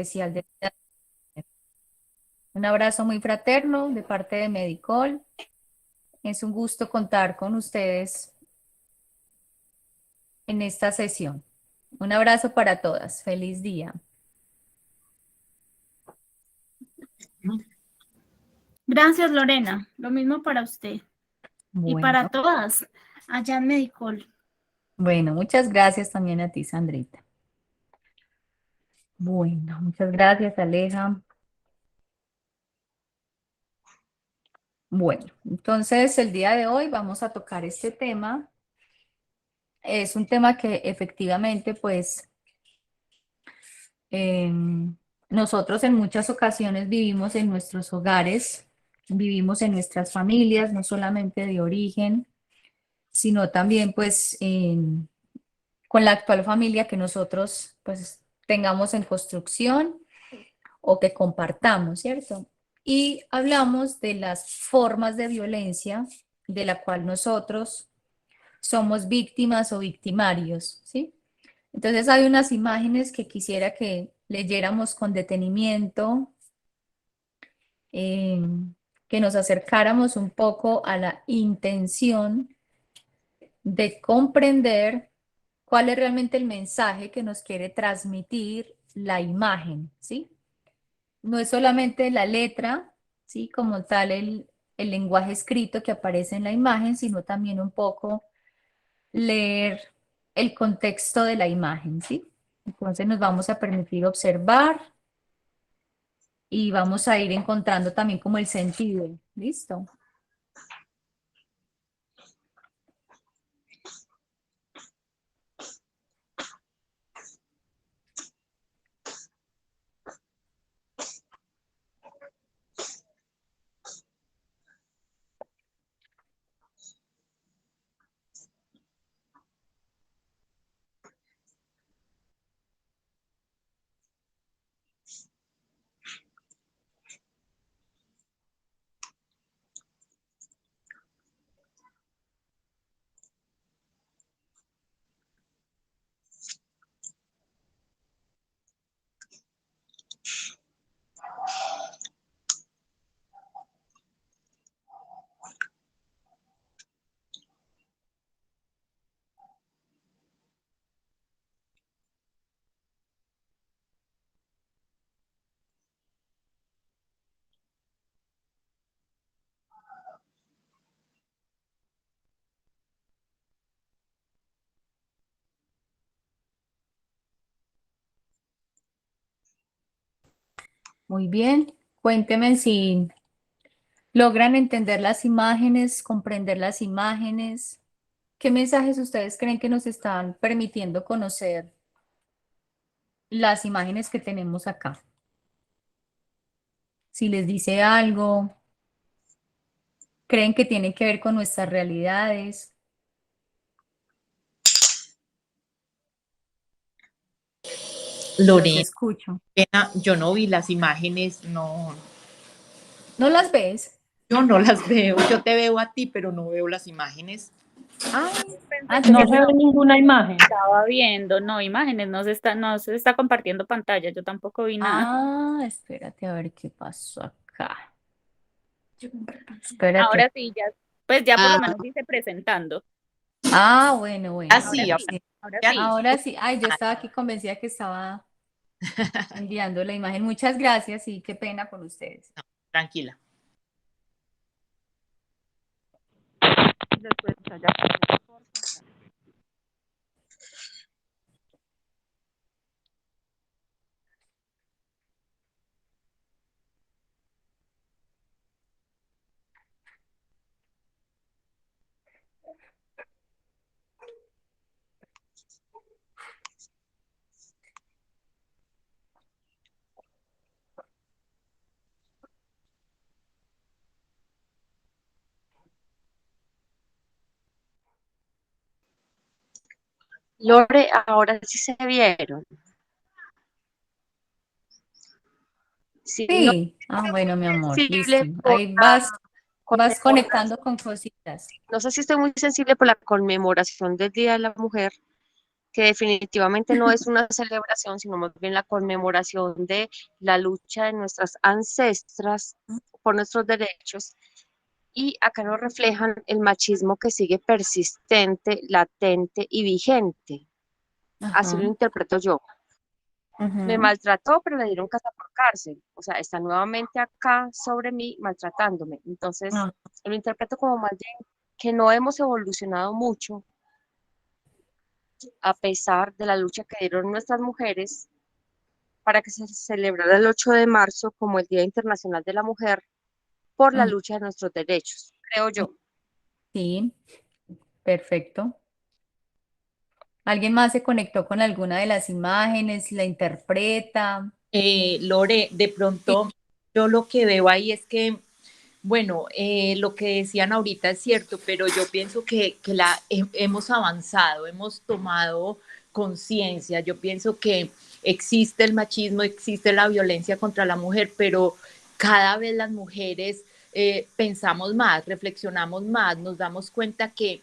especial de un abrazo muy fraterno de parte de Medicol. Es un gusto contar con ustedes en esta sesión. Un abrazo para todas. Feliz día. Gracias, Lorena. Lo mismo para usted. Y para Bueno, todas, allá en Medicol. bueno, muchas gracias también a ti, Sandrita. Bueno, muchas gracias, Aleja. Bueno, entonces el día de hoy vamos a tocar este tema. Es un tema que efectivamente, pues, nosotros en muchas ocasiones vivimos en nuestros hogares, vivimos en nuestras familias, no solamente de origen, sino también, pues, con la actual familia que nosotros, pues, tengamos en construcción o que compartamos, ¿cierto? Y hablamos de las formas de violencia de la cual nosotros somos víctimas o victimarios, ¿sí? Entonces hay unas imágenes que quisiera que leyéramos con detenimiento, eh, que nos acercáramos un poco a la intención de comprender cuál es realmente el mensaje que nos quiere transmitir la imagen, ¿sí? No es solamente la letra, ¿sí? Como tal, el lenguaje escrito que aparece en la imagen, sino también un poco leer el contexto de la imagen, ¿sí? Entonces nos vamos a permitir observar y vamos a ir encontrando también como el sentido, ¿listo? Muy bien, cuéntenme si logran entender las imágenes, comprender las imágenes. ¿Qué mensajes ustedes creen que nos están permitiendo conocer las imágenes que tenemos acá? Si les dice algo, creen que tiene que ver con nuestras realidades. Los Lorena, escucho. yo no vi las imágenes, no, ¿No las ves? yo no las veo. Yo te veo a ti, pero no veo las imágenes. Ah, Pensé que No ya se ve ninguna imagen. estaba viendo, no, imágenes, no se está compartiendo pantalla, yo tampoco vi nada. espérate a ver qué pasó acá. Espérate. Ahora sí, ya, pues ya por lo Ah, menos dice presentando. Bueno, bueno, ahora sí, Ahora ahora sí, sí. ahora ya. sí. Ahora sí. Ay, yo estaba aquí convencida que estaba enviando la imagen. Muchas gracias y qué pena con ustedes. Tranquila. Después allá. Lore, ahora sí se vieron. Sí, no Sí. Ah, bueno, mi es amor, listo. sensible por Ahí la vas conectando conmemoración. con cositas. No sé si estoy muy sensible por la conmemoración del Día de la Mujer, que definitivamente no es una celebración, sino más bien la conmemoración de la lucha de nuestras ancestras por nuestros derechos. Y acá nos reflejan el machismo que sigue persistente, latente y vigente. Así lo Ajá. interpreto yo. Me Ujú. maltrató, pero le dieron casa por cárcel. O sea, está nuevamente acá sobre mí maltratándome. Entonces, Ah, lo interpreto como más bien que no hemos evolucionado mucho a pesar de la lucha que dieron nuestras mujeres para que se celebrara el 8 de marzo como el Día Internacional de la Mujer por la mm, lucha de nuestros derechos, creo yo. sí, perfecto. ¿Alguien más se conectó con alguna de las imágenes? ¿La interpreta? Lore, de Sí. pronto yo lo que veo ahí es que, bueno, lo que decían ahorita es cierto, pero yo pienso que hemos avanzado, hemos tomado conciencia. Yo pienso que existe el machismo, existe la violencia contra la mujer, pero cada vez las mujeres pensamos más, reflexionamos más, nos damos cuenta que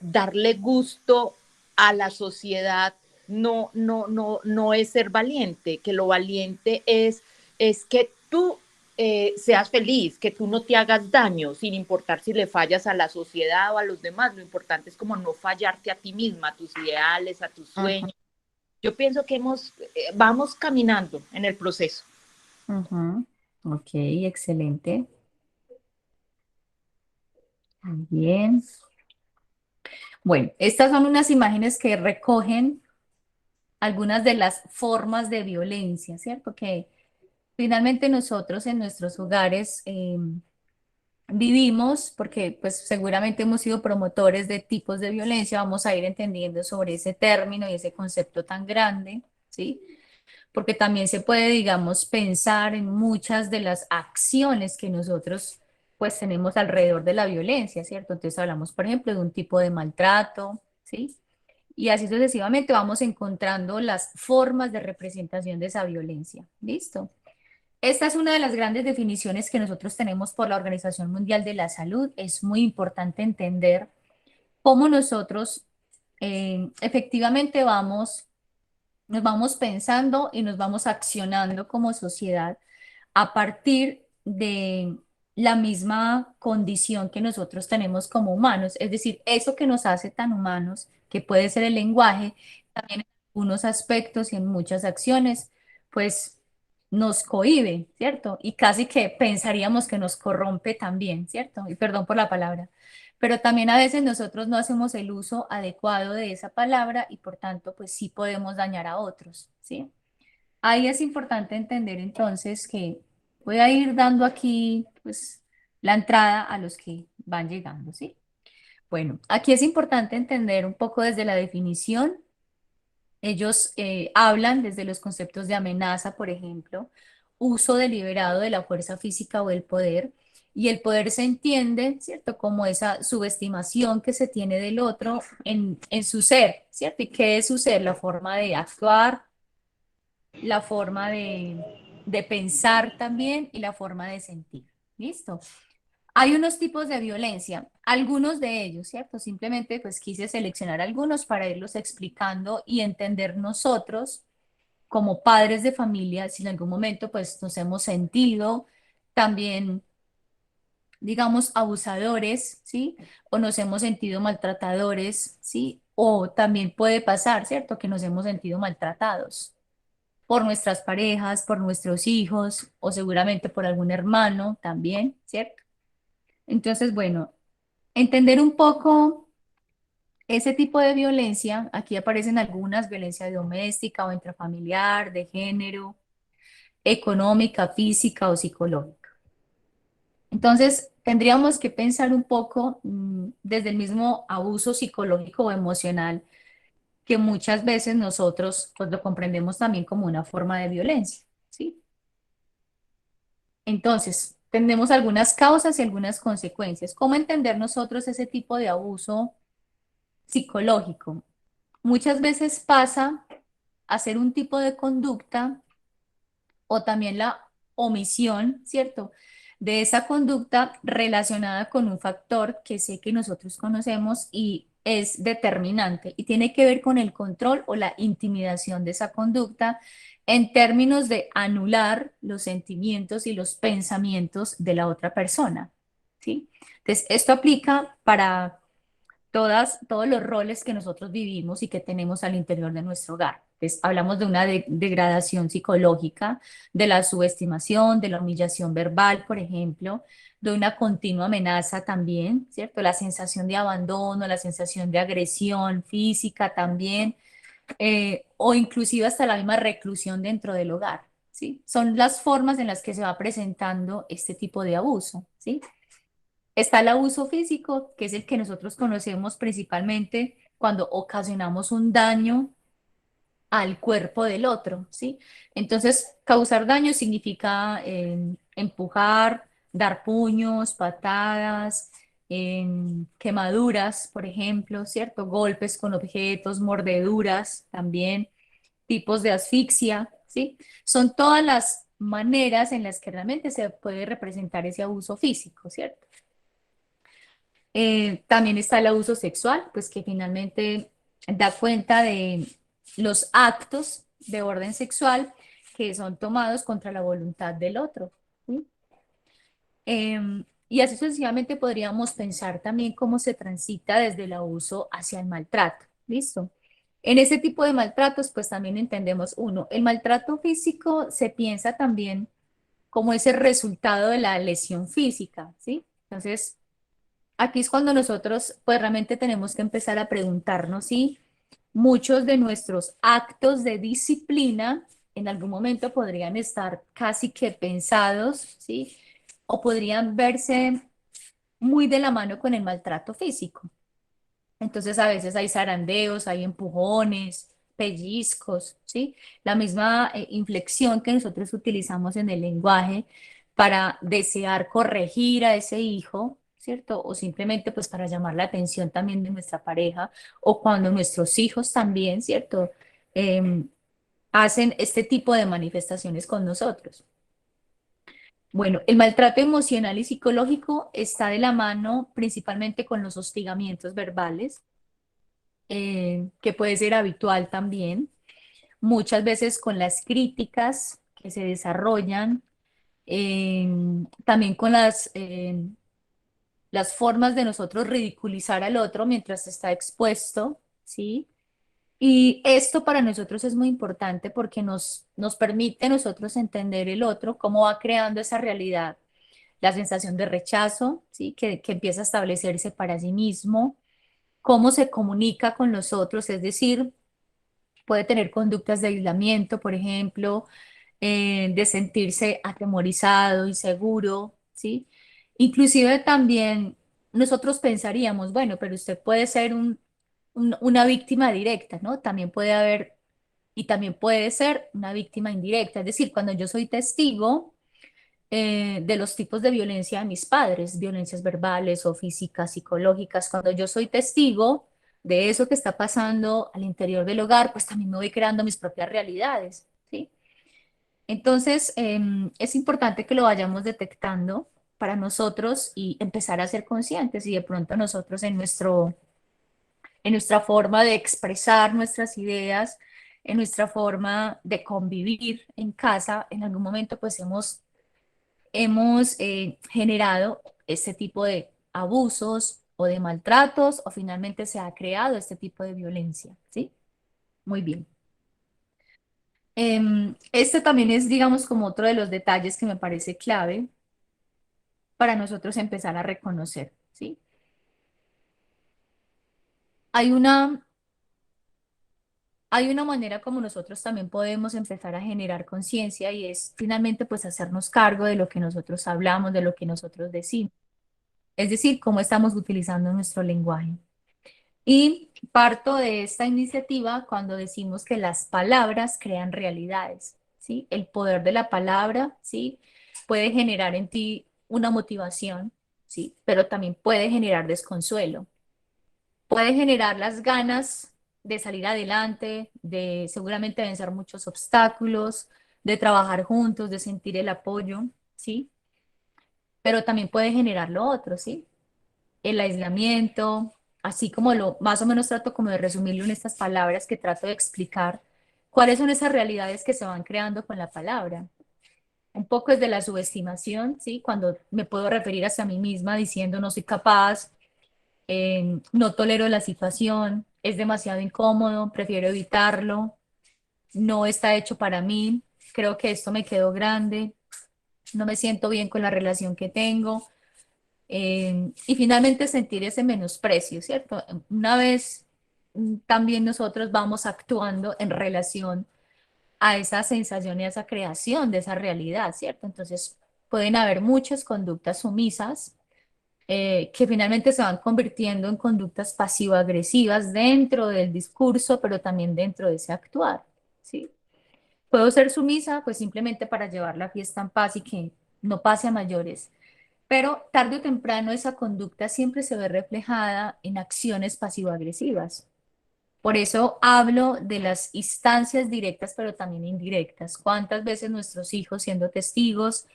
darle gusto a la sociedad no es ser valiente, que lo valiente es que tú seas feliz, que tú no te hagas daño, sin importar si le fallas a la sociedad o a los demás. Lo importante es como no fallarte a ti misma, a tus ideales, a tus Ujú, sueños. Yo pienso que vamos caminando en el proceso. ujú. Ok, excelente. Muy bien. Bueno, estas son unas imágenes que recogen algunas de las formas de violencia, ¿cierto? Que finalmente nosotros en nuestros hogares vivimos, porque pues seguramente hemos sido promotores de tipos de violencia, vamos a ir entendiendo sobre ese término y ese concepto tan grande, ¿sí? Porque también se puede, digamos, pensar en muchas de las acciones que nosotros pues tenemos alrededor de la violencia, ¿cierto? Entonces hablamos, por ejemplo, de un tipo de maltrato, ¿sí? Y así sucesivamente vamos encontrando las formas de representación de esa violencia. ¿Listo? Esta es una de las grandes definiciones que nosotros tenemos por la Organización Mundial de la Salud. Es muy importante entender cómo nosotros efectivamente nos vamos pensando y nos vamos accionando como sociedad a partir de la misma condición que nosotros tenemos como humanos. Es decir, eso que nos hace tan humanos, que puede ser el lenguaje, también en algunos aspectos y en muchas acciones, pues nos cohíbe, ¿cierto? Y casi que pensaríamos que nos corrompe también, ¿cierto? Y perdón por la palabra. Pero también a veces nosotros no hacemos el uso adecuado de esa palabra y por tanto, pues sí podemos dañar a otros, ¿sí? Ahí es importante entender entonces que voy a ir dando aquí pues la entrada a los que van llegando, ¿sí? Bueno, aquí es importante entender un poco desde la definición. Ellos hablan desde los conceptos de amenaza, por ejemplo, uso deliberado de la fuerza física o del poder. Y el poder se entiende, ¿cierto? Como esa subestimación que se tiene del otro en su ser, ¿cierto? ¿Y qué es su ser? La forma de actuar, la forma de pensar también y la forma de sentir. ¿Listo? Hay unos tipos de violencia, algunos de ellos, ¿cierto? Simplemente pues quise seleccionar algunos para irlos explicando y entender nosotros como padres de familia, si en algún momento pues nos hemos sentido también, digamos, abusadores, ¿sí? O nos hemos sentido maltratadores, ¿sí? O también puede pasar, ¿cierto? Que nos hemos sentido maltratados por nuestras parejas, por nuestros hijos o seguramente por algún hermano también, ¿cierto? Entonces, bueno, entender un poco ese tipo de violencia, aquí aparecen algunas, violencia doméstica o intrafamiliar, de género, económica, física o psicológica. Entonces, tendríamos que pensar un poco desde el mismo abuso psicológico o emocional que muchas veces nosotros pues lo comprendemos también como una forma de violencia, ¿sí? Entonces, tenemos algunas causas y algunas consecuencias. ¿Cómo entender nosotros ese tipo de abuso psicológico? Muchas veces pasa a ser un tipo de conducta o también la omisión, ¿cierto? De esa conducta relacionada con un factor que sé que nosotros conocemos y es determinante y tiene que ver con el control o la intimidación de esa conducta en términos de anular los sentimientos y los pensamientos de la otra persona, ¿sí? Entonces, esto aplica para todos los roles que nosotros vivimos y que tenemos al interior de nuestro hogar. Entonces, hablamos de una degradación psicológica, de la subestimación, de la humillación verbal, por ejemplo, de una continua amenaza también, ¿cierto? La sensación de abandono, la sensación de agresión física también, o inclusive hasta la misma reclusión dentro del hogar, ¿sí? Son las formas en las que se va presentando este tipo de abuso, ¿sí? Está el abuso físico, que es el que nosotros conocemos principalmente cuando ocasionamos un daño al cuerpo del otro, ¿sí? Entonces, causar daño significa empujar, dar puños, patadas, quemaduras, por ejemplo, ¿cierto? Golpes con objetos, mordeduras también, tipos de asfixia, ¿sí? Son todas las maneras en las que realmente se puede representar ese abuso físico, ¿cierto? También está el abuso sexual, pues que finalmente da cuenta de los actos de orden sexual que son tomados contra la voluntad del otro, ¿sí? Y así sucesivamente podríamos pensar también cómo se transita desde el abuso hacia el maltrato, ¿listo? En ese tipo de maltratos, pues también entendemos, uno, el maltrato físico se piensa también como ese resultado de la lesión física, ¿sí? Entonces, aquí es cuando nosotros pues realmente tenemos que empezar a preguntarnos si muchos de nuestros actos de disciplina en algún momento podrían estar casi que pensados, ¿sí? O podrían verse muy de la mano con el maltrato físico. Entonces a veces hay zarandeos, hay empujones, pellizcos, ¿sí? La misma inflexión que nosotros utilizamos en el lenguaje para desear corregir a ese hijo, ¿cierto? O simplemente pues para llamar la atención también de nuestra pareja o cuando nuestros hijos también, ¿cierto? Em, hacen este tipo de manifestaciones con nosotros. Bueno, el maltrato emocional y psicológico está de la mano principalmente con los hostigamientos verbales, que puede ser habitual también, muchas veces con las críticas que se desarrollan, eh, también con las formas de nosotros ridiculizar al otro mientras está expuesto, ¿sí? Y esto para nosotros es muy importante porque nos permite a nosotros entender el otro, cómo va creando esa realidad, la sensación de rechazo, ¿sí? Que empieza a establecerse para sí mismo, cómo se comunica con los otros, es decir, puede tener conductas de aislamiento, por ejemplo, de sentirse atemorizado, inseguro, ¿sí? Inclusive también nosotros pensaríamos, bueno, pero usted puede ser una víctima directa, ¿no? También puede haber, y también puede ser una víctima indirecta, es decir, cuando yo soy testigo de los tipos de violencia de mis padres, violencias verbales o físicas, psicológicas. Cuando yo soy testigo de eso que está pasando al interior del hogar, pues también me voy creando mis propias realidades, ¿sí? Entonces, es importante que lo vayamos detectando para nosotros y empezar a ser conscientes y de pronto nosotros en nuestra forma de expresar nuestras ideas, en nuestra forma de convivir en casa, en algún momento pues hemos generado este tipo de abusos o de maltratos o finalmente se ha creado este tipo de violencia, ¿sí? Muy bien. Este también es, digamos, como otro de los detalles que me parece clave para nosotros empezar a reconocer, ¿sí? Hay hay una manera como nosotros también podemos empezar a generar conciencia y es finalmente pues hacernos cargo de lo que nosotros hablamos, de lo que nosotros decimos. Es decir, cómo estamos utilizando nuestro lenguaje. Y parto de esta iniciativa cuando decimos que las palabras crean realidades, ¿sí? El poder de la palabra, ¿sí? Puede generar en ti una motivación, ¿sí? Pero también puede generar desconsuelo. Puede generar las ganas de salir adelante, de seguramente vencer muchos obstáculos, de trabajar juntos, de sentir el apoyo, ¿sí? Pero también puede generar lo otro, ¿sí? El aislamiento, así como lo más o menos trato como de resumirlo en estas palabras que trato de explicar, cuáles son esas realidades que se van creando con la palabra. Un poco es de la subestimación, ¿sí? Cuando me puedo referir hacia mí misma diciendo no soy capaz, no tolero la situación, es demasiado incómodo, prefiero evitarlo, no está hecho para mí, creo que esto me quedó grande, no me siento bien con la relación que tengo. Y finalmente sentir ese menosprecio, ¿cierto? Una vez también nosotros vamos actuando en relación a esa sensación y a esa creación de esa realidad, ¿cierto? Entonces pueden haber muchas conductas sumisas que finalmente se van convirtiendo en conductas pasivo-agresivas dentro del discurso, pero también dentro de ese actuar, ¿sí? Puedo ser sumisa, pues simplemente para llevar la fiesta en paz y que no pase a mayores. Pero tarde o temprano esa conducta siempre se ve reflejada en acciones pasivo-agresivas. Por eso hablo de las instancias directas, pero también indirectas. ¿Cuántas veces nuestros hijos siendo testigos,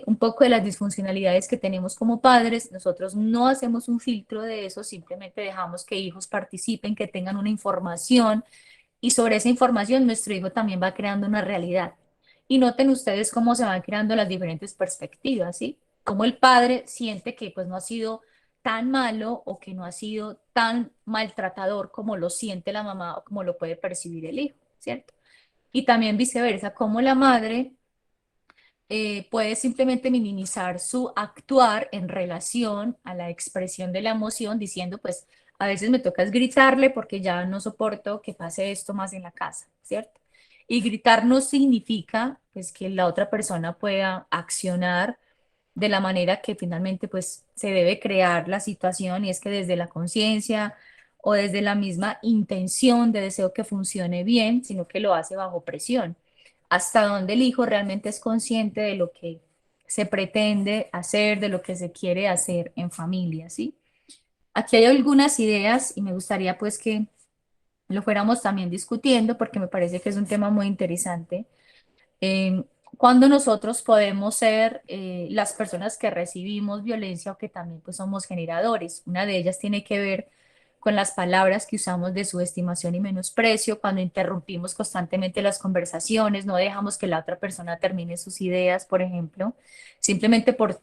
un poco de las disfuncionalidades que tenemos como padres, nosotros no hacemos un filtro de eso, simplemente dejamos que hijos participen, que tengan una información y sobre esa información nuestro hijo también va creando una realidad. Y noten ustedes cómo se van creando las diferentes perspectivas, ¿sí? Cómo el padre siente que pues no ha sido tan malo o que no ha sido tan maltratador como lo siente la mamá o como lo puede percibir el hijo, ¿cierto? Y también viceversa, cómo la madre puede simplemente minimizar su actuar en relación a la expresión de la emoción diciendo pues a veces me toca es gritarle porque ya no soporto que pase esto más en la casa, ¿cierto? Y gritar no significa pues que la otra persona pueda accionar de la manera que finalmente pues se debe crear la situación y es que desde la conciencia o desde la misma intención de deseo que funcione bien, sino que lo hace bajo presión. Hasta donde el hijo realmente es consciente de lo que se pretende hacer, de lo que se quiere hacer en familia, ¿sí? Aquí hay algunas ideas y me gustaría pues que lo fuéramos también discutiendo porque me parece que es un tema muy interesante. Eh, cuando nosotros podemos ser las personas que recibimos violencia o que también pues somos generadores. Una de ellas tiene que ver con las palabras que usamos de subestimación y menosprecio, cuando interrumpimos constantemente las conversaciones, no dejamos que la otra persona termine sus ideas, por ejemplo, simplemente por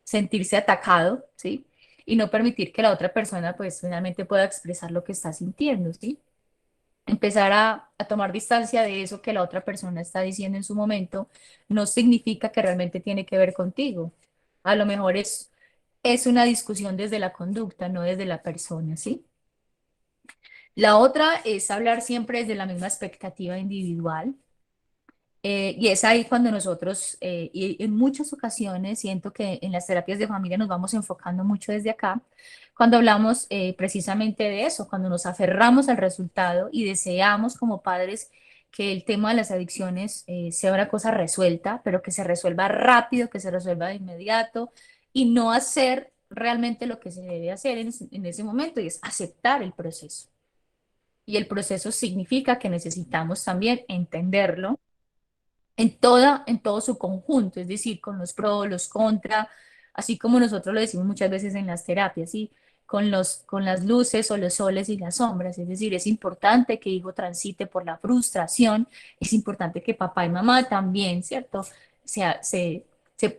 sentirse atacado, ¿sí? Y no permitir que la otra persona pues finalmente pueda expresar lo que está sintiendo, ¿sí? Empezar a tomar distancia de eso que la otra persona está diciendo en su momento, no significa que realmente tiene que ver contigo. A lo mejor es una discusión desde la conducta, no desde la persona, ¿sí? La otra es hablar siempre desde la misma expectativa individual. Y es ahí cuando nosotros, y en muchas ocasiones, siento que en las terapias de familia nos vamos enfocando mucho desde acá, cuando hablamos precisamente de eso, cuando nos aferramos al resultado y deseamos como padres que el tema de las adicciones sea una cosa resuelta, pero que se resuelva rápido, que se resuelva de inmediato y no hacer realmente lo que se debe hacer en ese momento y es aceptar el proceso. Y el proceso significa que necesitamos también entenderlo en todo su conjunto, es decir, con los pros, los contra, así como nosotros lo decimos muchas veces en las terapias, ¿sí? Con las luces o los soles y las sombras, es decir, es importante que hijo transite por la frustración, es importante que papá y mamá también, ¿cierto? Se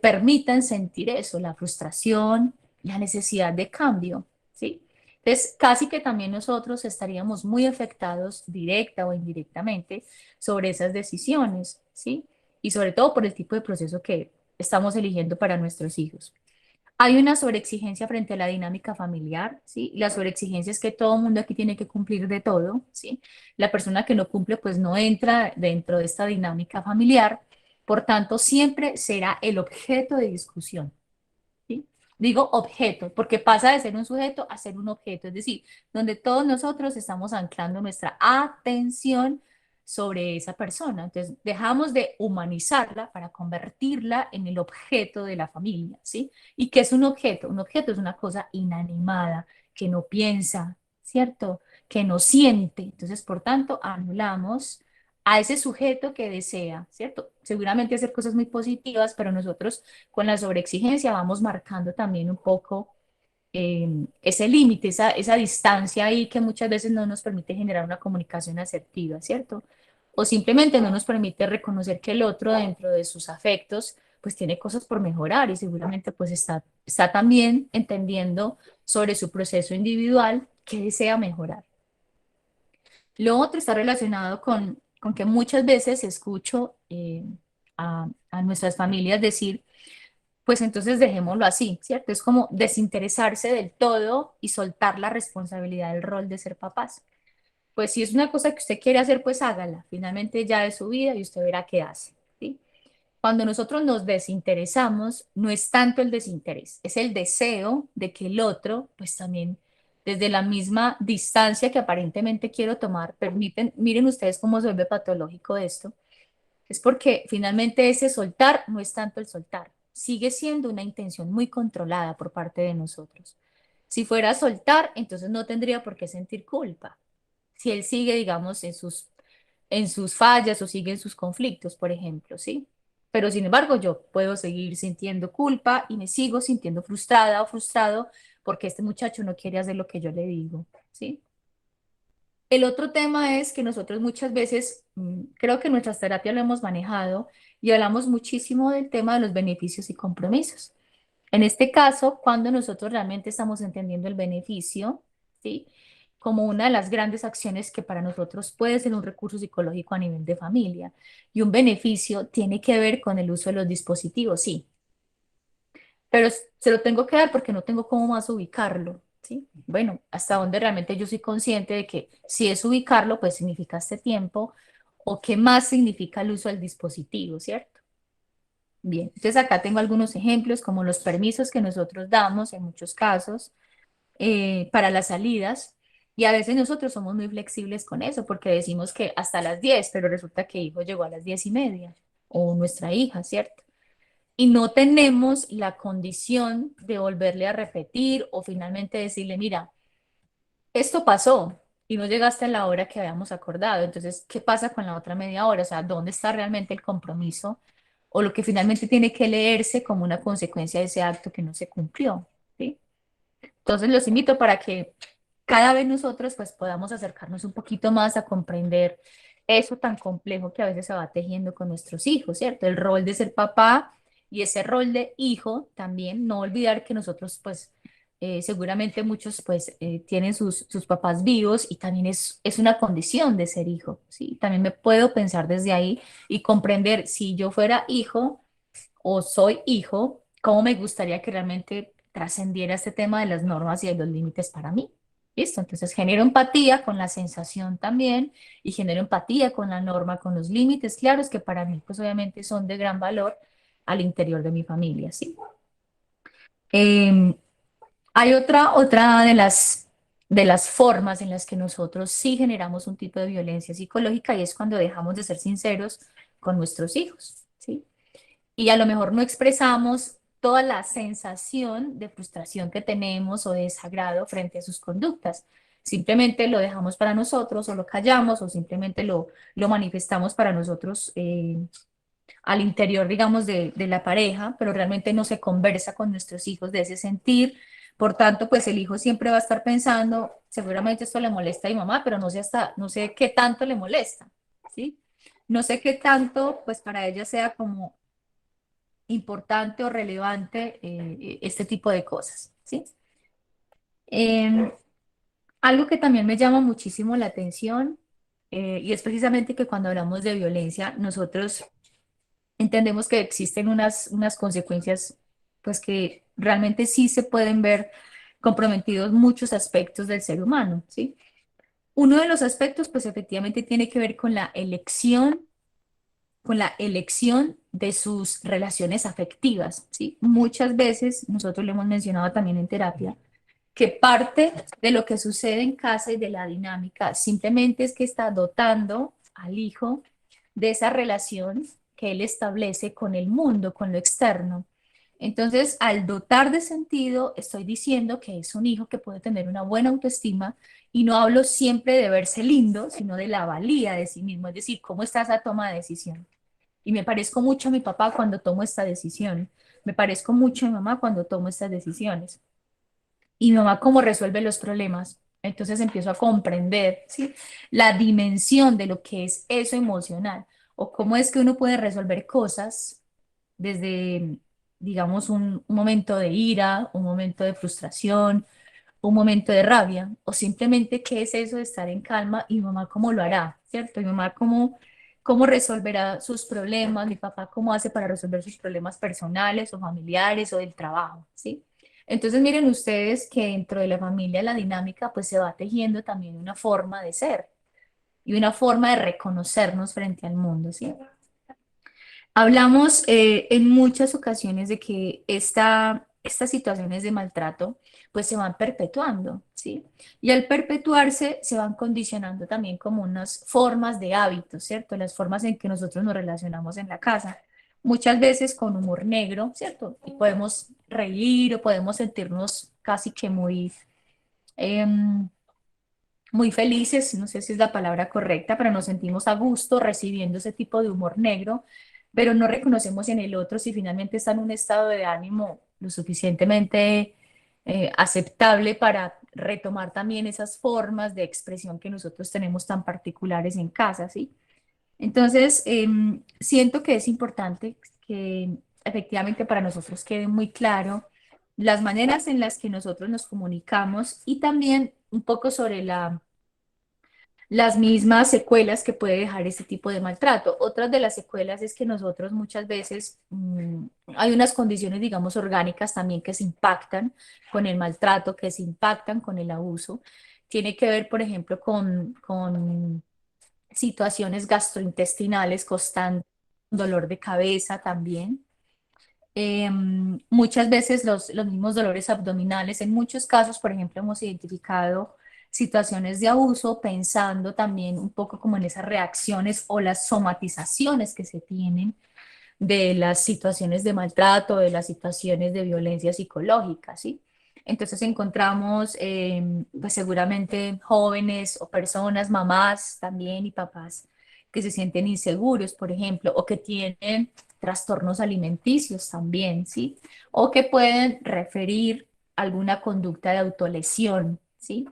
permitan sentir eso, la frustración, la necesidad de cambio, ¿sí? Entonces, casi que también nosotros estaríamos muy afectados directa o indirectamente sobre esas decisiones, ¿sí? Y sobre todo por el tipo de proceso que estamos eligiendo para nuestros hijos. Hay una sobreexigencia frente a la dinámica familiar, ¿sí? La sobreexigencia es que todo el mundo aquí tiene que cumplir de todo, ¿sí? La persona que no cumple pues no entra dentro de esta dinámica familiar, por tanto siempre será el objeto de discusión, ¿sí? Digo objeto, porque pasa de ser un sujeto a ser un objeto, es decir, donde todos nosotros estamos anclando nuestra atención sobre esa persona. Entonces, dejamos de humanizarla para convertirla en el objeto de la familia, ¿sí? ¿Y qué es un objeto? Un objeto es una cosa inanimada, que no piensa, ¿cierto? Que no siente. Entonces, por tanto, anulamos a ese sujeto que desea, ¿cierto? Seguramente hacer cosas muy positivas, pero nosotros con la sobreexigencia vamos marcando también un poco ese límite, esa distancia ahí que muchas veces no nos permite generar una comunicación asertiva, ¿cierto? O simplemente no nos permite reconocer que el otro dentro de sus afectos pues tiene cosas por mejorar y seguramente pues está también entendiendo sobre su proceso individual que desea mejorar. Lo otro está relacionado con que muchas veces escucho a nuestras familias decir, pues entonces dejémoslo así, ¿cierto? Es como desinteresarse del todo y soltar la responsabilidad del rol de ser papás. Pues si es una cosa que usted quiere hacer, pues hágala. Finalmente ya es su vida y usted verá qué hace, ¿sí? Cuando nosotros nos desinteresamos, no es tanto el desinterés, es el deseo de que el otro, pues también, desde la misma distancia que aparentemente quiero tomar, miren ustedes cómo se vuelve patológico esto, es porque finalmente ese soltar no es tanto el soltar, sigue siendo una intención muy controlada por parte de nosotros. Si fuera a soltar, entonces no tendría por qué sentir culpa. Si él sigue, digamos, en sus fallas o sigue en sus conflictos, por ejemplo, ¿sí? Pero sin embargo, yo puedo seguir sintiendo culpa y me sigo sintiendo frustrada o frustrado porque este muchacho no quiere hacer lo que yo le digo, ¿sí? El otro tema es que nosotros muchas veces, creo que en nuestras terapias lo hemos manejado y hablamos muchísimo del tema de los beneficios y compromisos. En este caso, cuando nosotros realmente estamos entendiendo el beneficio, ¿sí? Como una de las grandes acciones que para nosotros puede ser un recurso psicológico a nivel de familia. Y un beneficio tiene que ver con el uso de los dispositivos, sí, pero se lo tengo que dar porque no tengo cómo más ubicarlo, ¿sí? Bueno, hasta donde realmente yo soy consciente de que si es ubicarlo, pues significa este tiempo, o qué más significa el uso del dispositivo, ¿cierto? Bien, entonces acá tengo algunos ejemplos como los permisos que nosotros damos en muchos casos para las salidas y a veces nosotros somos muy flexibles con eso porque decimos que hasta las 10, pero resulta que hijo llegó a las 10:30 o nuestra hija, ¿cierto? Y no tenemos la condición de volverle a repetir o finalmente decirle, mira, esto pasó y no llegaste a la hora que habíamos acordado. Entonces, ¿qué pasa con la otra media hora? O sea, ¿dónde está realmente el compromiso o lo que finalmente tiene que leerse como una consecuencia de ese acto que no se cumplió? ¿Sí? Entonces, los invito para que cada vez nosotros pues podamos acercarnos un poquito más a comprender eso tan complejo que a veces se va tejiendo con nuestros hijos, ¿cierto? El rol de ser papá y ese rol de hijo también, no olvidar que nosotros pues seguramente muchos pues tienen sus papás vivos y también es una condición de ser hijo, ¿sí? También me puedo pensar desde ahí y comprender si yo fuera hijo o soy hijo, cómo me gustaría que realmente trascendiera este tema de las normas y de los límites para mí. ¿Listo? Entonces genero empatía con la sensación también y genero empatía con la norma, con los límites claros que para mí pues obviamente son de gran valor al interior de mi familia, ¿sí? Eh, Hay otra de las formas en las que nosotros sí generamos un tipo de violencia psicológica y es cuando dejamos de ser sinceros con nuestros hijos, ¿sí? Y a lo mejor no expresamos toda la sensación de frustración que tenemos o de desagrado frente a sus conductas. Simplemente lo dejamos para nosotros o lo callamos o simplemente lo manifestamos para nosotros al interior, digamos, de la pareja, pero realmente no se conversa con nuestros hijos de ese sentir. Por tanto, pues el hijo siempre va a estar pensando, seguramente esto le molesta a mi mamá, pero no sé qué tanto le molesta, ¿sí? No sé qué tanto, pues para ella sea como importante o relevante este tipo de cosas, ¿sí? Em, Algo que también me llama muchísimo la atención y es precisamente que cuando hablamos de violencia, nosotros entendemos que existen unas consecuencias, pues que realmente sí se pueden ver comprometidos muchos aspectos del ser humano, ¿sí? Uno de los aspectos, pues efectivamente tiene que ver con la elección de sus relaciones afectivas, ¿sí? Muchas veces, nosotros lo hemos mencionado también en terapia, que parte de lo que sucede en casa y de la dinámica simplemente es que está dotando al hijo de esa relación que él establece con el mundo, con lo externo. Entonces, al dotar de sentido, estoy diciendo que es un hijo que puede tener una buena autoestima y no hablo siempre de verse lindo, sino de la valía de sí mismo, es decir, cómo está esa toma de decisión. Y me parezco mucho a mi papá cuando tomo esta decisión, me parezco mucho a mi mamá cuando tomo estas decisiones. y mi mamá cómo resuelve los problemas. Entonces empiezo a comprender, ¿sí? La dimensión de lo que es eso emocional o cómo es que uno puede resolver cosas desde, digamos, un momento de ira, un momento de frustración, un momento de rabia, o simplemente qué es eso de estar en calma y mi mamá cómo lo hará, ¿cierto? Mi mamá cómo resolverá sus problemas, mi papá cómo hace para resolver sus problemas personales o familiares o del trabajo, ¿sí? Entonces miren ustedes que dentro de la familia la dinámica pues se va tejiendo también una forma de ser y una forma de reconocernos frente al mundo, ¿sí? Hablamos en muchas ocasiones de que estas situaciones de maltrato pues se van perpetuando, ¿sí? Y al perpetuarse se van condicionando también como unas formas de hábitos, ¿cierto? Las formas en que nosotros nos relacionamos en la casa. Muchas veces con humor negro, ¿cierto? Y podemos reír o podemos sentirnos casi que em, muy felices, no sé si es la palabra correcta, pero nos sentimos a gusto recibiendo ese tipo de humor negro, pero no reconocemos en el otro si finalmente está en un estado de ánimo lo suficientemente aceptable para retomar también esas formas de expresión que nosotros tenemos tan particulares en casa, ¿sí? Entonces, siento que es importante que efectivamente para nosotros quede muy claro las maneras en las que nosotros nos comunicamos y también un poco sobre las mismas secuelas que puede dejar este tipo de maltrato. Otras de las secuelas es que nosotros muchas veces hay unas condiciones, digamos, orgánicas también que se impactan con el maltrato, que se impactan con el abuso. Tiene que ver, por ejemplo, con situaciones gastrointestinales constantes, dolor de cabeza también. Muchas veces los mismos dolores abdominales, en muchos casos, por ejemplo, hemos identificado situaciones de abuso pensando también un poco como en esas reacciones o las somatizaciones que se tienen de las situaciones de maltrato, de las situaciones de violencia psicológica, ¿sí? Entonces encontramos, pues seguramente jóvenes o personas, mamás también y papás que se sienten inseguros, por ejemplo, o que tienen trastornos alimenticios también, ¿sí? O que pueden referir alguna conducta de autolesión, ¿sí?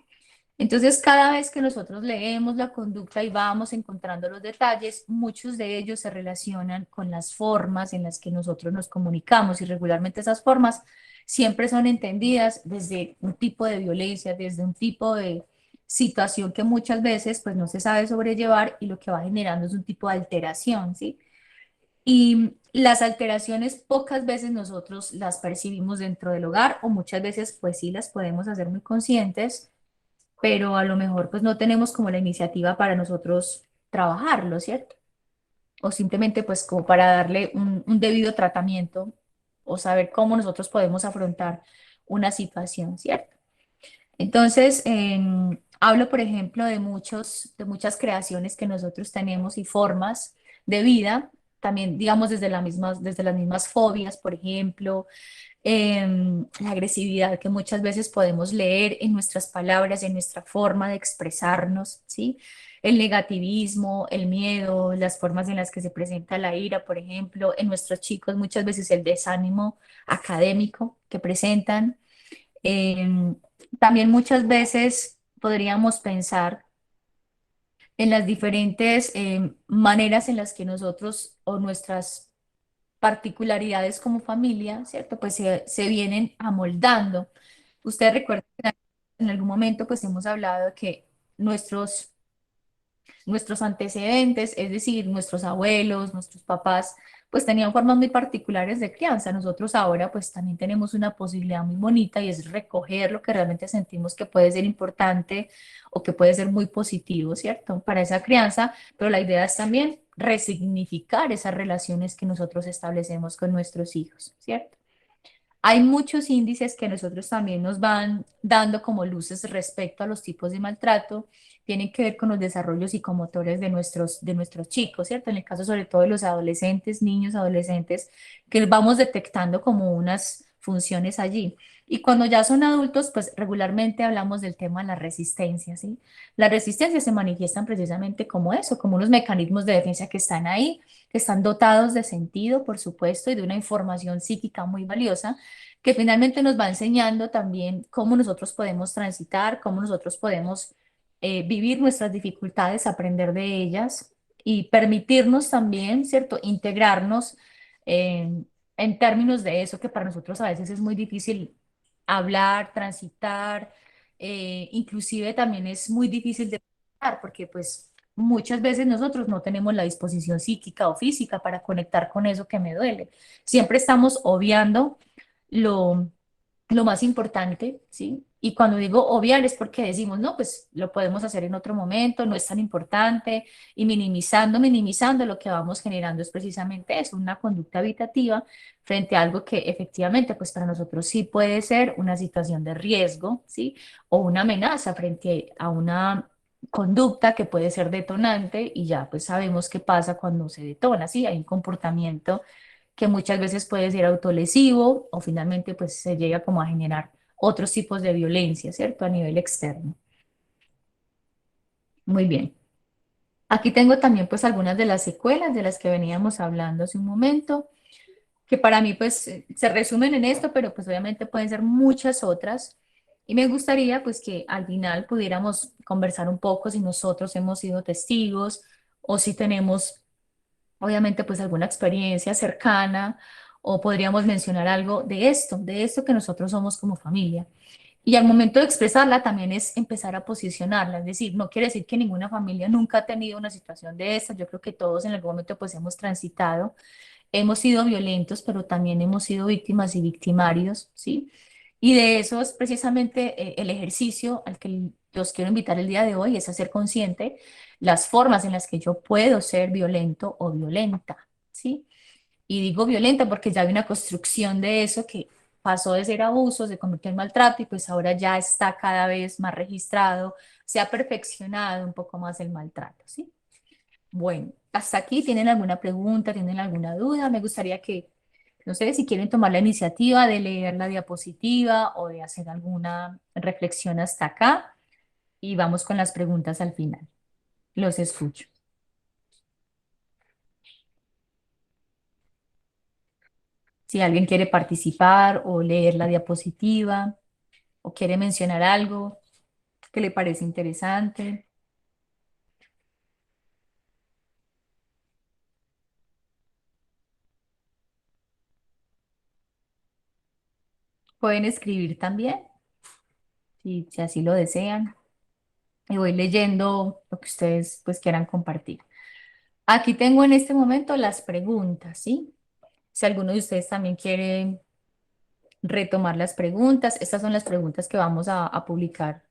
Entonces, cada vez que nosotros leemos la conducta y vamos encontrando los detalles, muchos de ellos se relacionan con las formas en las que nosotros nos comunicamos y regularmente esas formas siempre son entendidas desde un tipo de violencia, desde un tipo de situación que muchas veces pues no se sabe sobrellevar y lo que va generando es un tipo de alteración, ¿sí? Y las alteraciones pocas veces nosotros las percibimos dentro del hogar o muchas veces pues sí las podemos hacer muy conscientes, pero a lo mejor pues no tenemos como la iniciativa para nosotros trabajarlo, ¿cierto? O simplemente pues como para darle un debido tratamiento o saber cómo nosotros podemos afrontar una situación, ¿cierto? Entonces, hablo, por ejemplo, de muchas creaciones que nosotros tenemos y formas de vida, también, digamos, desde las mismas fobias, por ejemplo, la agresividad que muchas veces podemos leer en nuestras palabras, en nuestra forma de expresarnos, ¿sí? El negativismo, el miedo, las formas en las que se presenta la ira, por ejemplo, en nuestros chicos muchas veces el desánimo académico que presentan. Em, También muchas veces podríamos pensar en las diferentes maneras en las que nosotros o nuestras particularidades como familia, ¿cierto? Pues se vienen amoldando. Ustedes recuerdan que en algún momento pues hemos hablado de que nuestros antecedentes, es decir, nuestros abuelos, nuestros papás, pues tenían formas muy particulares de crianza. Nosotros ahora pues también tenemos una posibilidad muy bonita y es recoger lo que realmente sentimos que puede ser importante o que puede ser muy positivo, ¿cierto? Para esa crianza, pero la idea es también resignificar esas relaciones que nosotros establecemos con nuestros hijos, ¿cierto? Hay muchos índices que nosotros también nos van dando como luces respecto a los tipos de maltrato, tienen que ver con los desarrollos psicomotores de nuestros chicos, ¿cierto? En el caso sobre todo de los adolescentes, niños, adolescentes, que vamos detectando como funciones allí. Y cuando ya son adultos, pues regularmente hablamos del tema de la resistencia, ¿sí? Las resistencias se manifiestan precisamente como eso, como unos mecanismos de defensa que están ahí, que están dotados de sentido, por supuesto, y de una información psíquica muy valiosa, que finalmente nos va enseñando también cómo nosotros podemos transitar, cómo nosotros podemos vivir nuestras dificultades, aprender de ellas y permitirnos también, ¿cierto?, integrarnos en términos de eso que para nosotros a veces es muy difícil hablar, transitar, inclusive también es muy difícil de hablar porque pues muchas veces nosotros no tenemos la disposición psíquica o física para conectar con eso que me duele. Siempre estamos obviando lo, lo más importante, ¿sí? Y cuando digo obviar es porque decimos, no, pues lo podemos hacer en otro momento, no es tan importante, y minimizando lo que vamos generando es precisamente eso, una conducta habitativa frente a algo que efectivamente, pues para nosotros sí puede ser una situación de riesgo, ¿sí? O una amenaza frente a una conducta que puede ser detonante y ya pues sabemos qué pasa cuando se detona, ¿sí? Hay un comportamiento que muchas veces puede ser autolesivo o finalmente pues se llega como a generar otros tipos de violencia, ¿cierto? A nivel externo. Muy bien. Aquí tengo también pues algunas de las secuelas de las que veníamos hablando hace un momento, que para mí pues se resumen en esto, pero pues obviamente pueden ser muchas otras. Y me gustaría pues que al final pudiéramos conversar un poco si nosotros hemos sido testigos o si tenemos obviamente pues alguna experiencia cercana o podríamos mencionar algo de esto que nosotros somos como familia. Y al momento de expresarla también es empezar a posicionarla, es decir, no quiere decir que ninguna familia nunca ha tenido una situación de esta, yo creo que todos en algún momento pues hemos transitado, hemos sido violentos, pero también hemos sido víctimas y victimarios, ¿sí? Y de eso es precisamente el ejercicio al que los quiero invitar el día de hoy, es a ser consciente las formas en las que yo puedo ser violento o violenta, ¿sí? Y digo violenta porque ya hay una construcción de eso que pasó de ser abuso, se convirtió en maltrato y pues ahora ya está cada vez más registrado, se ha perfeccionado un poco más el maltrato, ¿sí? Bueno, hasta aquí, ¿tienen alguna pregunta? ¿Tienen alguna duda? Me gustaría que, no sé, si quieren tomar la iniciativa de leer la diapositiva o de hacer alguna reflexión hasta acá y vamos con las preguntas al final. Los escucho. Si alguien quiere participar o leer la diapositiva o quiere mencionar algo que le parece interesante, pueden escribir también, si así lo desean. Y voy leyendo lo que ustedes pues quieran compartir. Aquí tengo en este momento las preguntas, ¿sí? Si alguno de ustedes también quiere retomar las preguntas, estas son las preguntas que vamos a publicar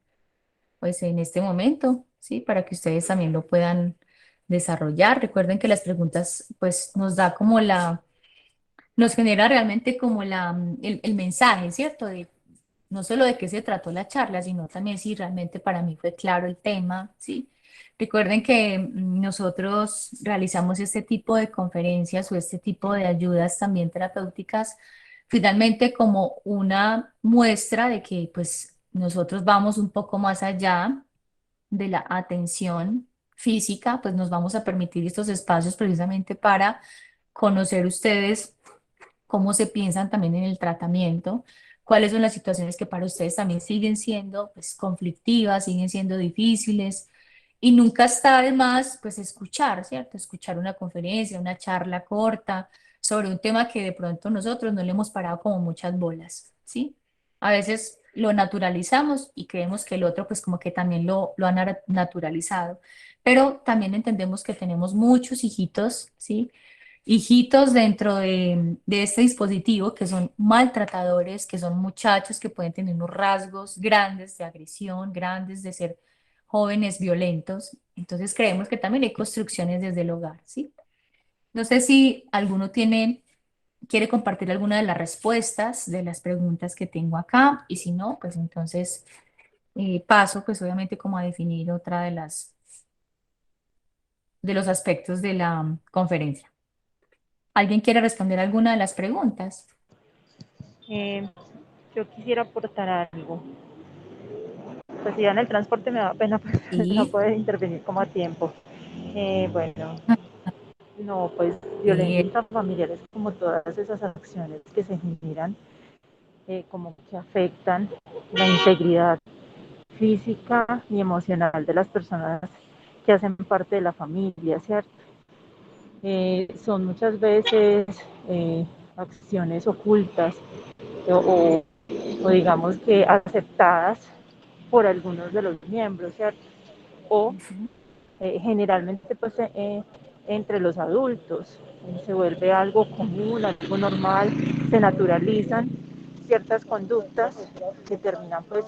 pues en este momento, ¿sí? Para que ustedes también lo puedan desarrollar. Recuerden que las preguntas pues nos da como nos genera realmente como el mensaje, ¿cierto? De, no solo de qué se trató la charla, sino también si realmente para mí fue claro el tema, ¿sí? Recuerden que nosotros realizamos este tipo de conferencias o este tipo de ayudas también terapéuticas, finalmente como una muestra de que pues nosotros vamos un poco más allá de la atención física, pues nos vamos a permitir estos espacios precisamente para conocer ustedes cómo se piensan también en el tratamiento, cuáles son las situaciones que para ustedes también siguen siendo pues, conflictivas, siguen siendo difíciles, y nunca está de más pues escuchar, ¿cierto? Escuchar una conferencia, una charla corta sobre un tema que de pronto nosotros no le hemos parado como muchas bolas, ¿sí? A veces lo naturalizamos y creemos que el otro pues como que también lo ha naturalizado, pero también entendemos que tenemos muchos hijitos, ¿sí? Hijitos dentro de este dispositivo que son maltratadores, que son muchachos que pueden tener unos rasgos grandes de agresión, grandes de ser jóvenes violentos. Entonces creemos que también hay construcciones desde el hogar, ¿sí? No sé si alguno quiere compartir alguna de las respuestas de las preguntas que tengo acá y si no, pues entonces paso pues obviamente como a definir otra de los aspectos de la conferencia. ¿Alguien quiere responder alguna de las preguntas? Yo quisiera aportar algo. Pues si ya en el transporte me da pena pues, no Sí, poder intervenir como a tiempo. Bueno, no, pues violencia sí, intrafamiliar es como todas esas acciones que se generan, como que afectan la integridad física y emocional de las personas que hacen parte de la familia, ¿cierto? Son muchas veces acciones ocultas o, o digamos que aceptadas por algunos de los miembros, ¿cierto? O ujú, generalmente pues entre los adultos se vuelve algo común, algo normal, se naturalizan ciertas conductas que terminan pues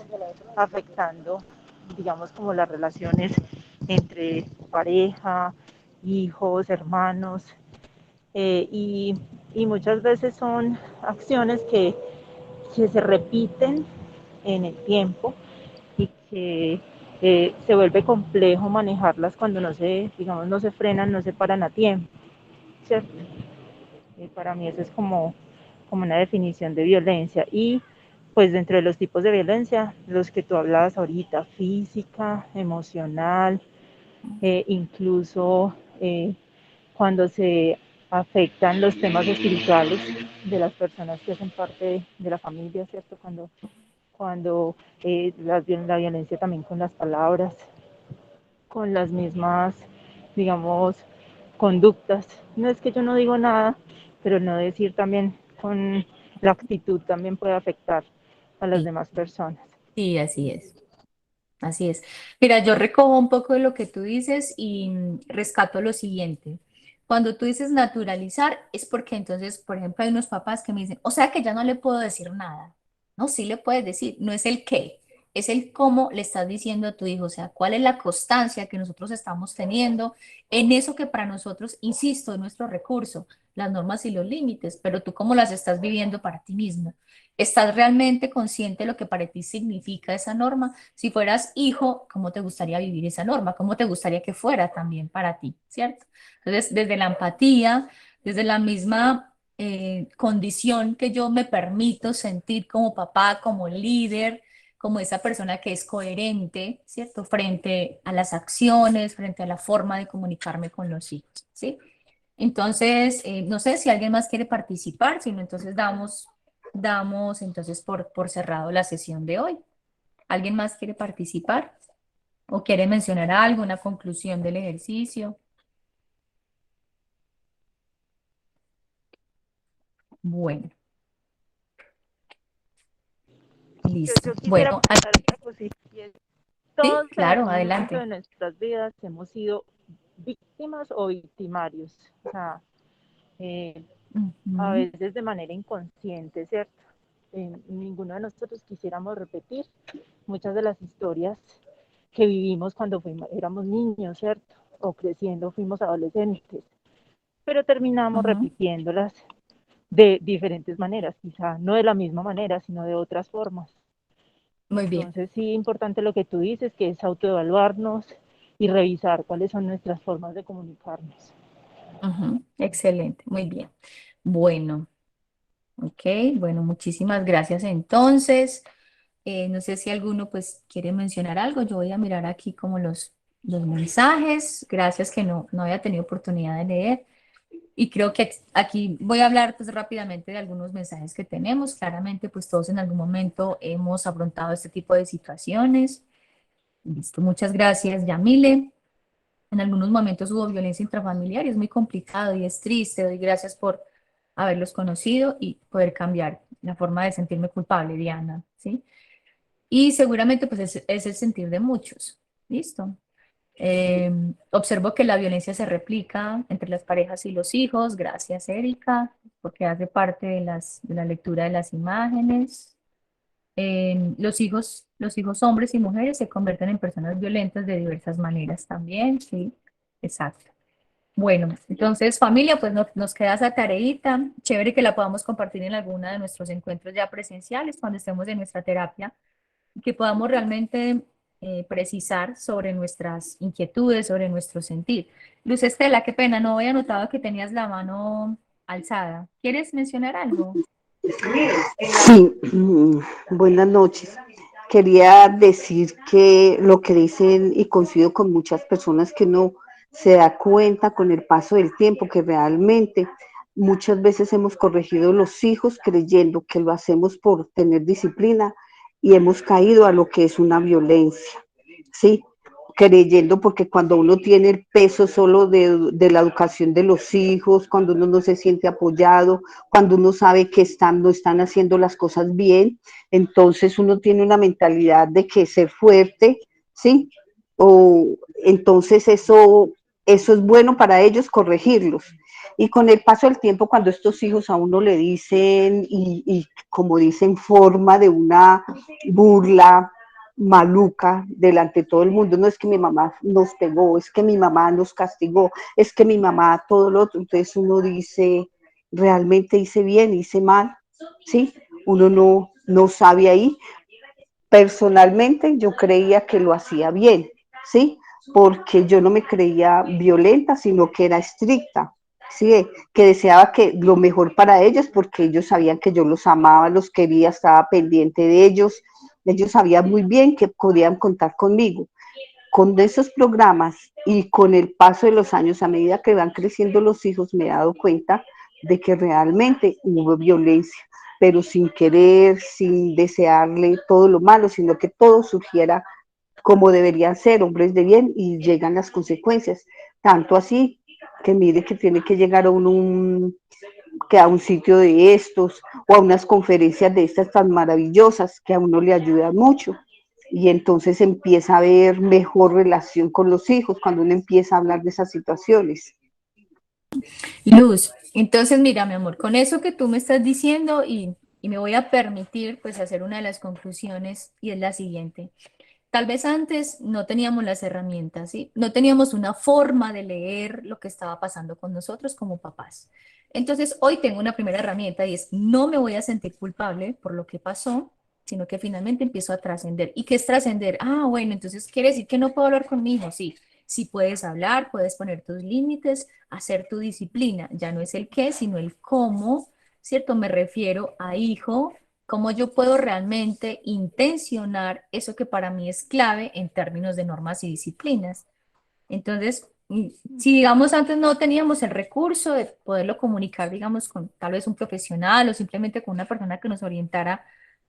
afectando, digamos, como las relaciones entre pareja, hijos, hermanos, eh, y, y muchas veces son acciones que se repiten en el tiempo y que se vuelve complejo manejarlas cuando no se, digamos, no se frenan, no se paran a tiempo, ¿cierto? Para mí eso es como una definición de violencia. Y pues dentro de los tipos de violencia, los que tú hablabas ahorita, física, emocional, incluso cuando se afectan los temas espirituales de las personas que hacen parte de la familia, ¿cierto? Cuando la violencia también con las palabras, con las mismas, digamos, conductas. No es que yo no digo nada, pero no decir también con la actitud también puede afectar a las sí, demás personas. sí, así es. Así es. Mira, yo recojo un poco de lo que tú dices y rescato lo siguiente. Cuando tú dices naturalizar, es porque entonces, por ejemplo, hay unos papás que me dicen, o sea que ya no le puedo decir nada. No, sí le puedes decir, no es el qué, es el cómo le estás diciendo a tu hijo, o sea, cuál es la constancia que nosotros estamos teniendo en eso que para nosotros, insisto, es nuestro recurso, las normas y los límites, pero tú cómo las estás viviendo para ti mismo. ¿Estás realmente consciente de lo que para ti significa esa norma? Si fueras hijo, ¿cómo te gustaría vivir esa norma? ¿Cómo te gustaría que fuera también para ti? ¿Cierto? Entonces, desde la empatía, desde la misma condición que yo me permito sentir como papá, como líder, como esa persona que es coherente, ¿cierto? Frente a las acciones, frente a la forma de comunicarme con los hijos, ¿sí? Entonces, no sé si alguien más quiere participar, si no, entonces damos entonces por cerrado la sesión de hoy. ¿Alguien más quiere participar o quiere mencionar algo, una conclusión del ejercicio? Bueno, Yo listo. quisiera Bueno, aportar otra cosita, y es, sí, todos en claro, algún momento adelante. de nuestras vidas hemos sido víctimas o victimarios, o sea, eh, a Ujú, veces de manera inconsciente, ¿cierto? Ninguno de nosotros quisiéramos repetir muchas de las historias que vivimos cuando éramos niños, ¿cierto? O creciendo fuimos adolescentes, pero terminamos ujú. repitiéndolas de diferentes maneras, quizá no de la misma manera, sino de otras formas. Muy bien. Entonces sí, importante lo que tú dices, que es autoevaluarnos y revisar cuáles son nuestras formas de comunicarnos. Ujú, excelente, muy bien. Bueno, ok, bueno, muchísimas gracias entonces. No sé si alguno pues quiere mencionar algo. Yo voy a mirar aquí como los mensajes. Gracias que no había tenido oportunidad de leer. Y creo que aquí voy a hablar pues rápidamente de algunos mensajes que tenemos. Claramente pues todos en algún momento hemos afrontado este tipo de situaciones. Listo, muchas gracias, Yamile. En algunos momentos hubo violencia intrafamiliar y es muy complicado y es triste. Doy gracias por haberlos conocido y poder cambiar la forma de sentirme culpable, Diana, ¿sí? Y seguramente pues es el sentir de muchos. Listo. Observo que la violencia se replica entre las parejas y los hijos. Gracias, Erika, porque hace parte de la lectura de las imágenes. Los hijos hombres y mujeres se convierten en personas violentas de diversas maneras también, sí, exacto. Bueno, entonces familia, pues nos queda esa tareita. Chévere que la podamos compartir en alguna de nuestros encuentros ya presenciales cuando estemos en nuestra terapia que podamos realmente precisar sobre nuestras inquietudes, sobre nuestro sentir. Luz Estela, qué pena, no había notado que tenías la mano alzada. ¿Quieres mencionar algo? Sí, buenas noches. Quería decir que lo que dicen, y coincido con muchas personas, que uno se da cuenta con el paso del tiempo que realmente muchas veces hemos corregido los hijos creyendo que lo hacemos por tener disciplina y hemos caído a lo que es una violencia, ¿sí? Creyendo, porque cuando uno tiene el peso solo de la educación de los hijos, cuando uno no se siente apoyado, cuando uno sabe que no están haciendo las cosas bien, entonces uno tiene una mentalidad de que ser fuerte, ¿sí? O entonces eso es bueno para ellos corregirlos. Y con el paso del tiempo, cuando estos hijos a uno le dicen, y como dicen, forma de una burla maluca delante de todo el mundo, no es que mi mamá nos pegó, es que mi mamá nos castigó, es que mi mamá todo lo otro, entonces uno dice, realmente hice bien, hice mal, ¿sí? Uno no sabe ahí. Personalmente yo creía que lo hacía bien, ¿sí? Porque yo no me creía violenta, sino que era estricta, ¿sí? Que deseaba que lo mejor para ellos, porque ellos sabían que yo los amaba, los quería, estaba pendiente de ellos sabían muy bien que podían contar conmigo. Con esos programas y con el paso de los años, a medida que van creciendo los hijos, me he dado cuenta de que realmente hubo violencia, pero sin querer, sin desearle todo lo malo, sino que todo surgiera como deberían ser, hombres de bien, y llegan las consecuencias. Tanto así que mire que tiene que llegar que a un sitio de estos o a unas conferencias de estas tan maravillosas que a uno le ayudan mucho. Y entonces empieza a haber mejor relación con los hijos cuando uno empieza a hablar de esas situaciones. Luz, entonces mira, mi amor, con eso que tú me estás diciendo y me voy a permitir pues hacer una de las conclusiones y es la siguiente. Tal vez antes no teníamos las herramientas, ¿sí? No teníamos una forma de leer lo que estaba pasando con nosotros como papás. Entonces, hoy tengo una primera herramienta y es no me voy a sentir culpable por lo que pasó, sino que finalmente empiezo a trascender. ¿Y qué es trascender? Ah, bueno, entonces quiere decir que no puedo hablar con mi hijo. Sí, sí puedes hablar, puedes poner tus límites, hacer tu disciplina. Ya no es el qué, sino el cómo, ¿cierto? Me refiero a hijo, cómo yo puedo realmente intencionar eso que para mí es clave en términos de normas y disciplinas. Entonces, si digamos antes no teníamos el recurso de poderlo comunicar, digamos, con tal vez un profesional o simplemente con una persona que nos orientara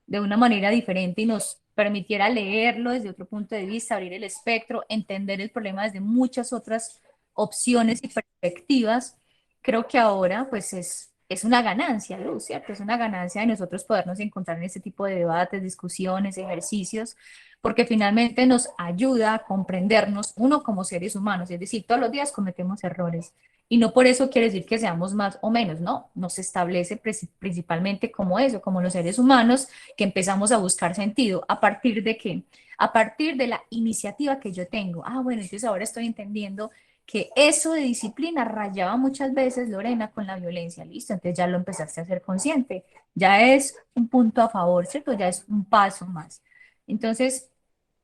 de una manera diferente y nos permitiera leerlo desde otro punto de vista, abrir el espectro, entender el problema desde muchas otras opciones y perspectivas, creo que ahora pues es una ganancia, Luz, ¿cierto? Es una ganancia de nosotros podernos encontrar en este tipo de debates, discusiones, ejercicios, porque finalmente nos ayuda a comprendernos uno como seres humanos, es decir, todos los días cometemos errores y no por eso quiere decir que seamos más o menos, no, nos establece principalmente como eso, como los seres humanos que empezamos a buscar sentido. ¿A partir de qué? A partir de la iniciativa que yo tengo. Ah, bueno, entonces ahora estoy entendiendo que eso de disciplina rayaba muchas veces, Lorena, con la violencia, listo, entonces ya lo empezaste a ser consciente, ya es un punto a favor, ¿cierto? Ya es un paso más. Entonces,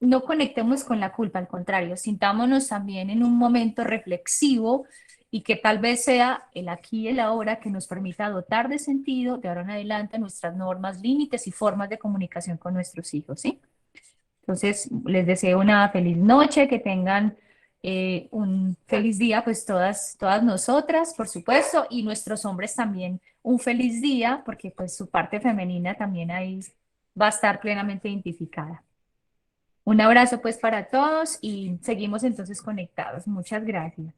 no conectemos con la culpa, al contrario, sintámonos también en un momento reflexivo y que tal vez sea el aquí y el ahora que nos permita dotar de sentido de ahora en adelante nuestras normas, límites y formas de comunicación con nuestros hijos, ¿sí? Entonces, les deseo una feliz noche, que tengan un feliz día, pues todas nosotras, por supuesto, y nuestros hombres también un feliz día, porque pues su parte femenina también ahí va a estar plenamente identificada. Un abrazo pues para todos y seguimos entonces conectados. Muchas gracias.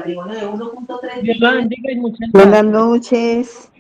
Dios lo bendiga y muchas Buenas gracias. noches.